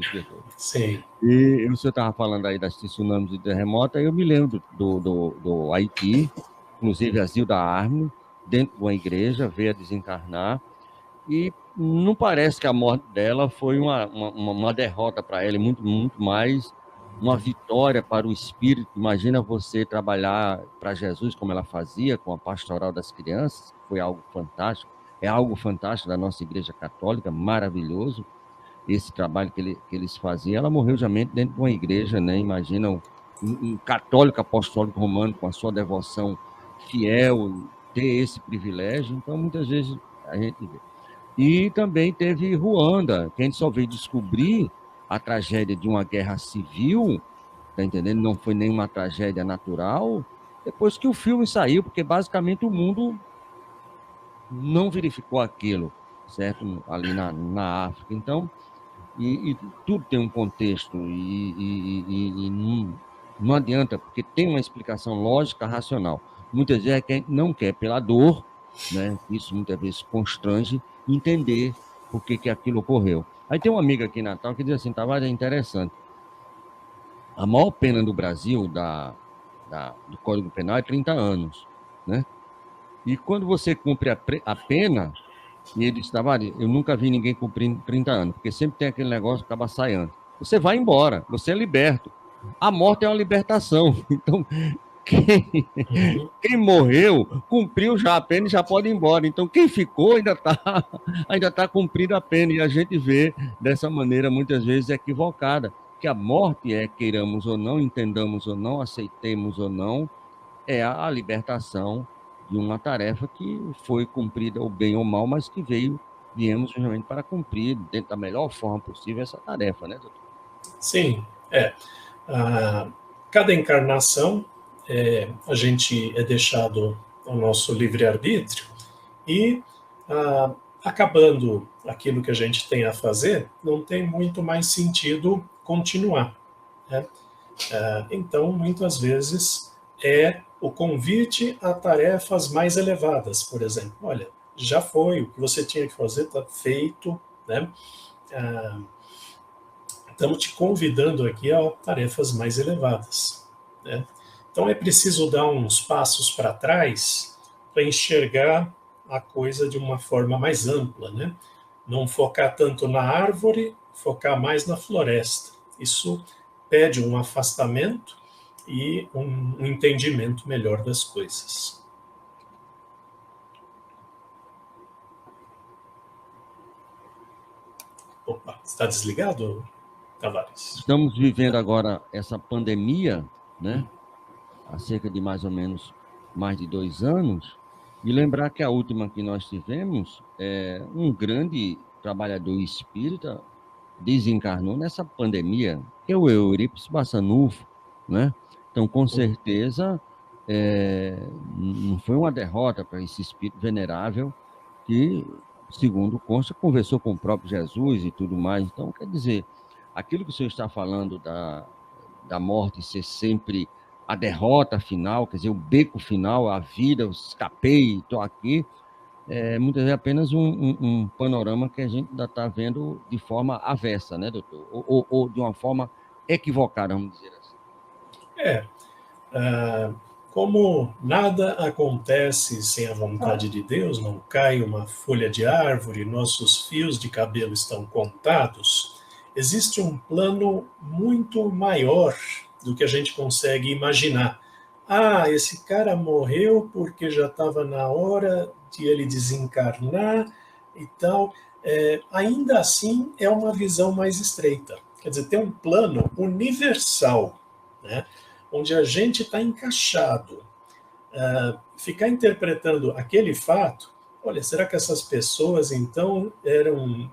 Sim. E o senhor estava falando aí das tsunamis e terremotos, aí eu me lembro do Haiti, inclusive a Zilda Arme, dentro de uma igreja, veio a desencarnar, e não parece que a morte dela foi uma derrota para ela, muito, muito mais uma vitória para o espírito. Imagina você trabalhar para Jesus como ela fazia, com a pastoral das crianças, foi algo fantástico, é algo fantástico da nossa igreja católica, maravilhoso, esse trabalho que eles faziam. Ela morreu justamente dentro de uma igreja, né? Imagina um católico apostólico romano com a sua devoção fiel, ter esse privilégio. Então, muitas vezes, a gente vê. E também teve Ruanda, que a gente só veio descobrir a tragédia de uma guerra civil, tá entendendo? Não foi nenhuma tragédia natural, depois que o filme saiu, porque basicamente o mundo não verificou aquilo, certo? Ali na África. Então, e tudo tem um contexto, e não adianta, porque tem uma explicação lógica, racional. Muitas vezes a gente não quer, pela dor, né? Isso muitas vezes constrange, entender por que aquilo ocorreu. Aí tem uma amiga aqui em Natal que diz assim, Tavares, é interessante, a maior pena do Brasil, do Código Penal, é 30 anos, né? E quando você cumpre a pena, e ele disse, Tavares, eu nunca vi ninguém cumprindo 30 anos, porque sempre tem aquele negócio que acaba saindo. Você vai embora, você é liberto. A morte é uma libertação. Então, quem morreu, cumpriu já a pena e já pode ir embora. Então, quem ficou ainda tá cumprindo a pena. E a gente vê dessa maneira, muitas vezes, equivocada. Que a morte é, queiramos ou não, entendamos ou não, aceitemos ou não, é a libertação de uma tarefa que foi cumprida, ou bem ou mal, mas que viemos justamente para cumprir, dentro da melhor forma possível, essa tarefa, né, doutor? Sim, cada encarnação, a gente é deixado ao nosso livre-arbítrio e, acabando aquilo que a gente tem a fazer, não tem muito mais sentido continuar, né? Então, muitas vezes, é o convite a tarefas mais elevadas, por exemplo. Olha, já foi, o que você tinha que fazer está feito, né? Estamos te convidando aqui a tarefas mais elevadas, né? Então é preciso dar uns passos para trás para enxergar a coisa de uma forma mais ampla, né? Não focar tanto na árvore, focar mais na floresta. Isso pede um afastamento e um entendimento melhor das coisas. Opa, está desligado, Tavares? Estamos vivendo agora essa pandemia, né? Há cerca de mais ou menos mais de 2 anos, e lembrar que a última que nós tivemos, um grande trabalhador espírita desencarnou nessa pandemia, que é o Eurípides Bassanufo, né? Então, com certeza, não foi uma derrota para esse espírito venerável que, segundo consta, conversou com o próprio Jesus e tudo mais. Então, quer dizer, aquilo que o senhor está falando da morte ser sempre a derrota final, quer dizer, o beco final, a vida, eu escapei, estou aqui, muitas vezes apenas um panorama que a gente ainda está vendo de forma avessa, né, doutor? Ou de uma forma equivocada, vamos dizer assim. Como nada acontece sem a vontade de Deus, não cai uma folha de árvore, nossos fios de cabelo estão contados, existe um plano muito maior do que a gente consegue imaginar. Esse cara morreu porque já estava na hora de ele desencarnar e tal. Ainda assim, é uma visão mais estreita. Quer dizer, tem um plano universal, né, onde a gente está encaixado. Ficar interpretando aquele fato, olha, será que essas pessoas, então, eram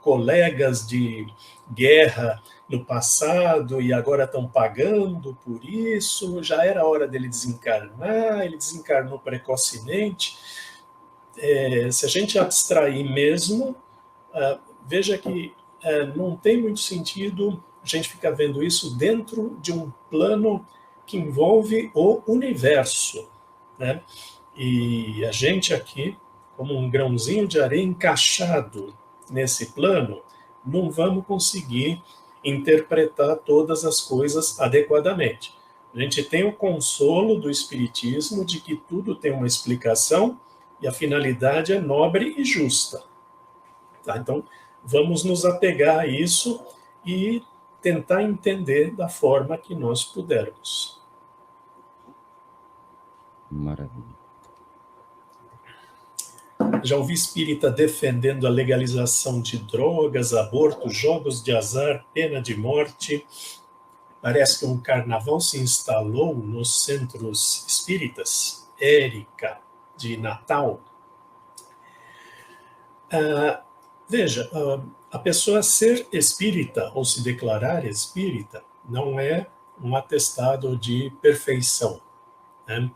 colegas de guerra no passado e agora estão pagando por isso? Já era hora dele desencarnar, ele desencarnou precocemente. Se a gente abstrair mesmo, veja que não tem muito sentido a gente ficar vendo isso dentro de um plano que envolve o universo, né? E a gente aqui, como um grãozinho de areia encaixado nesse plano, não vamos conseguir interpretar todas as coisas adequadamente. A gente tem o consolo do Espiritismo de que tudo tem uma explicação e a finalidade é nobre e justa. Tá? Então, vamos nos apegar a isso e tentar entender da forma que nós pudermos. Maravilha. Já ouvi espírita defendendo a legalização de drogas, aborto, jogos de azar, pena de morte. Parece que um carnaval se instalou nos centros espíritas. Érica, de Natal. Veja, a pessoa ser espírita ou se declarar espírita não é um atestado de perfeição, né?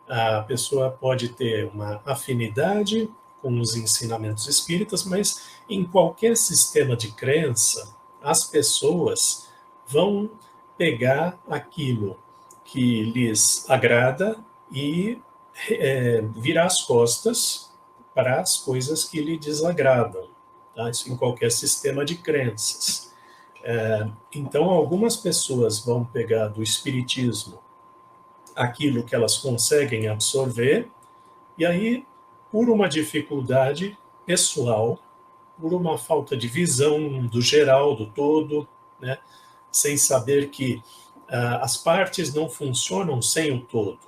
A pessoa pode ter uma afinidade com os ensinamentos espíritas, mas em qualquer sistema de crença, as pessoas vão pegar aquilo que lhes agrada e virar as costas para as coisas que lhe desagradam. Tá? Isso em qualquer sistema de crenças. Então, algumas pessoas vão pegar do espiritismo aquilo que elas conseguem absorver, e aí, por uma dificuldade pessoal, por uma falta de visão do geral, do todo, né, sem saber que as partes não funcionam sem o todo,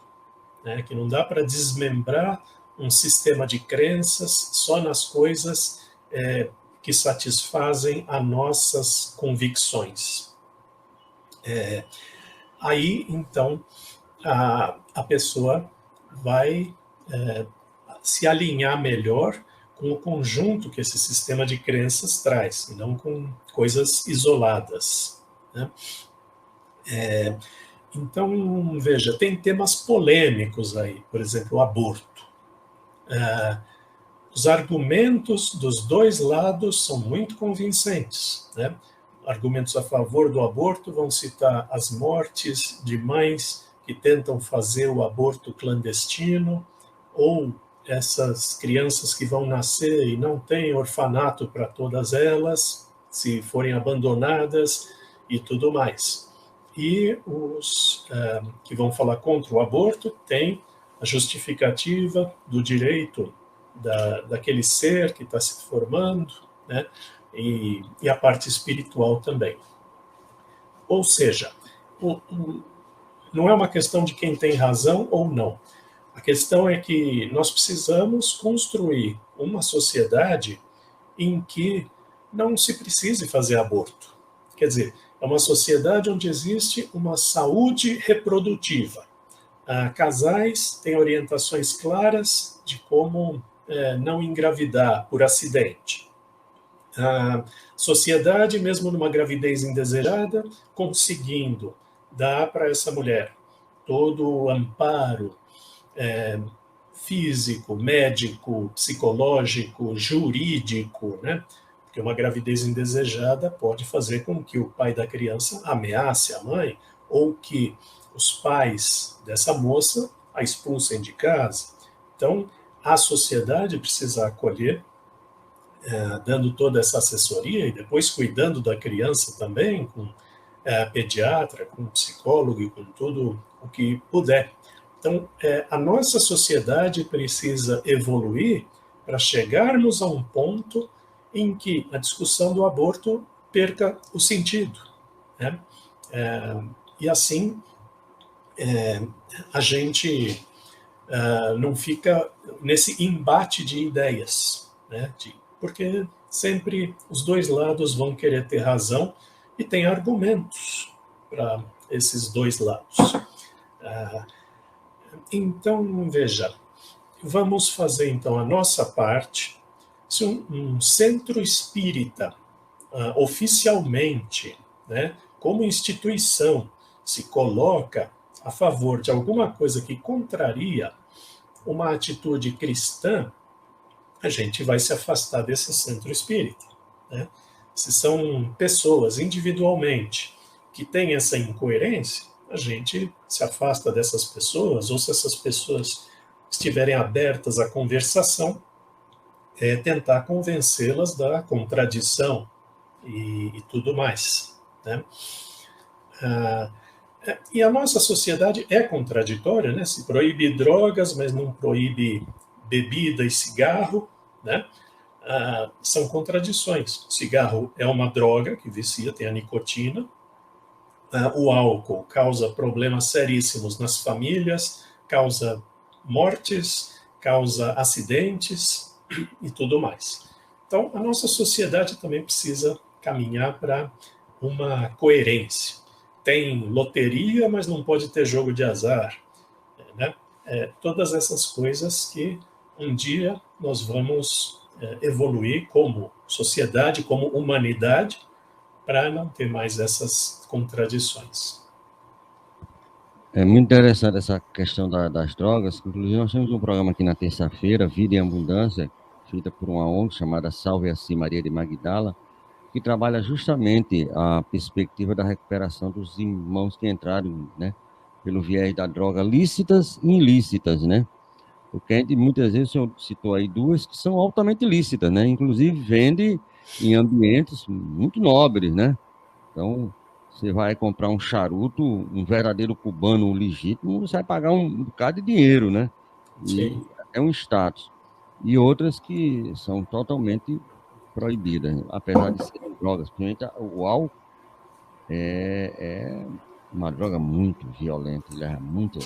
né, que não dá para desmembrar um sistema de crenças só nas coisas que satisfazem as nossas convicções. Aí, então, a pessoa vai se alinhar melhor com o conjunto que esse sistema de crenças traz, e não com coisas isoladas, né? Então, veja, tem temas polêmicos aí, por exemplo, o aborto. Os argumentos dos dois lados são muito convincentes, né? Argumentos a favor do aborto vão citar as mortes de mães que tentam fazer o aborto clandestino, ou essas crianças que vão nascer e não tem orfanato para todas elas, se forem abandonadas e tudo mais. E os que vão falar contra o aborto têm a justificativa do direito daquele ser que está se formando, né? E a parte espiritual também. Ou seja, não é uma questão de quem tem razão ou não. A questão é que nós precisamos construir uma sociedade em que não se precise fazer aborto. Quer dizer, é uma sociedade onde existe uma saúde reprodutiva. Casais têm orientações claras de como não engravidar por acidente. A sociedade, mesmo numa gravidez indesejada, conseguindo dar para essa mulher todo o amparo físico, médico, psicológico, jurídico, né? Porque uma gravidez indesejada pode fazer com que o pai da criança ameace a mãe, ou que os pais dessa moça a expulsem de casa. Então, a sociedade precisa acolher, dando toda essa assessoria e depois cuidando da criança também, com pediatra, com psicólogo e com todo o que puder. Então, a nossa sociedade precisa evoluir para chegarmos a um ponto em que a discussão do aborto perca o sentido, né? E assim, a gente não fica nesse embate de ideias, né? Porque sempre os dois lados vão querer ter razão e tem argumentos para esses dois lados. Então, veja, vamos fazer então a nossa parte. Se um centro espírita, oficialmente, né, como instituição, se coloca a favor de alguma coisa que contraria uma atitude cristã, a gente vai se afastar desse centro espírita, né? Se são pessoas individualmente que têm essa incoerência, a gente se afasta dessas pessoas, ou se essas pessoas estiverem abertas à conversação, tentar convencê-las da contradição e tudo mais, né? E a nossa sociedade é contraditória, né? Se proíbe drogas, mas não proíbe bebida e cigarro, né? São contradições. O cigarro é uma droga que vicia, tem a nicotina. O álcool causa problemas seríssimos nas famílias, causa mortes, causa acidentes e tudo mais. Então, a nossa sociedade também precisa caminhar para uma coerência. Tem loteria, mas não pode ter jogo de azar, né? Todas essas coisas que um dia nós vamos evoluir como sociedade, como humanidade, para não ter mais essas contradições. É muito interessante essa questão das drogas. Inclusive, nós temos um programa aqui na terça-feira, Vida em Abundância, feita por uma ONG chamada Salve Assim Maria de Magdala, que trabalha justamente a perspectiva da recuperação dos irmãos que entraram, né, pelo viés da droga, lícitas e ilícitas, né? Porque a gente, muitas vezes, o senhor citou aí duas que são altamente ilícitas, né? Inclusive, vende em ambientes muito nobres, né? Então, você vai comprar um charuto, um verdadeiro cubano legítimo, você vai pagar um bocado de dinheiro, né? E é um status. E outras que são totalmente proibidas, apesar de serem drogas. Principalmente o álcool é uma droga muito violenta, leva muita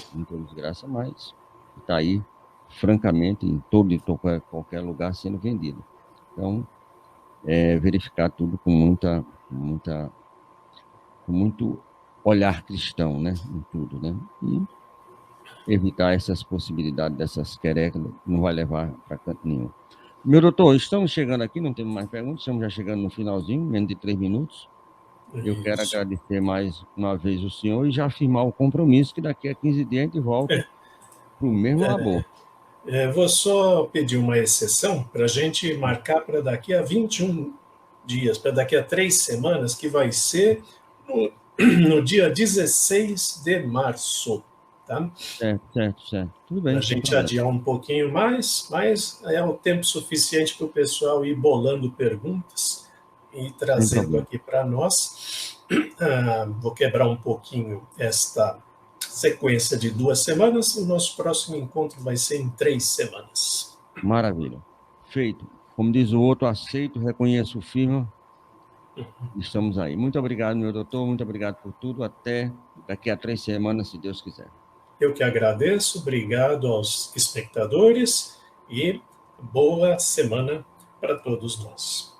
desgraça, mas está aí, francamente, em todo e qualquer lugar sendo vendido. Então, verificar tudo com muito olhar cristão, né, em tudo, né, e evitar essas possibilidades dessas querecas, não vai levar para canto nenhum. Meu doutor, estamos chegando aqui, não temos mais perguntas, estamos já chegando no finalzinho, menos de 3 minutos. Eu quero agradecer mais uma vez o senhor e já afirmar o compromisso que daqui a 15 dias a gente volta para o mesmo labor. Vou só pedir uma exceção para a gente marcar para daqui a 21 dias, para daqui a 3 semanas, que vai ser no dia 16 de março. Tá? Certo. Tudo bem. A gente adiar um pouquinho mais, mas é o tempo suficiente para o pessoal ir bolando perguntas e trazendo aqui para nós. Vou quebrar um pouquinho esta sequência de 2 semanas. O nosso próximo encontro vai ser em 3 semanas. Maravilha. Feito. Como diz o outro, aceito, reconheço, firma. Estamos aí. Muito obrigado, meu doutor. Muito obrigado por tudo. Até daqui a 3 semanas, se Deus quiser. Eu que agradeço. Obrigado aos espectadores e boa semana para todos nós.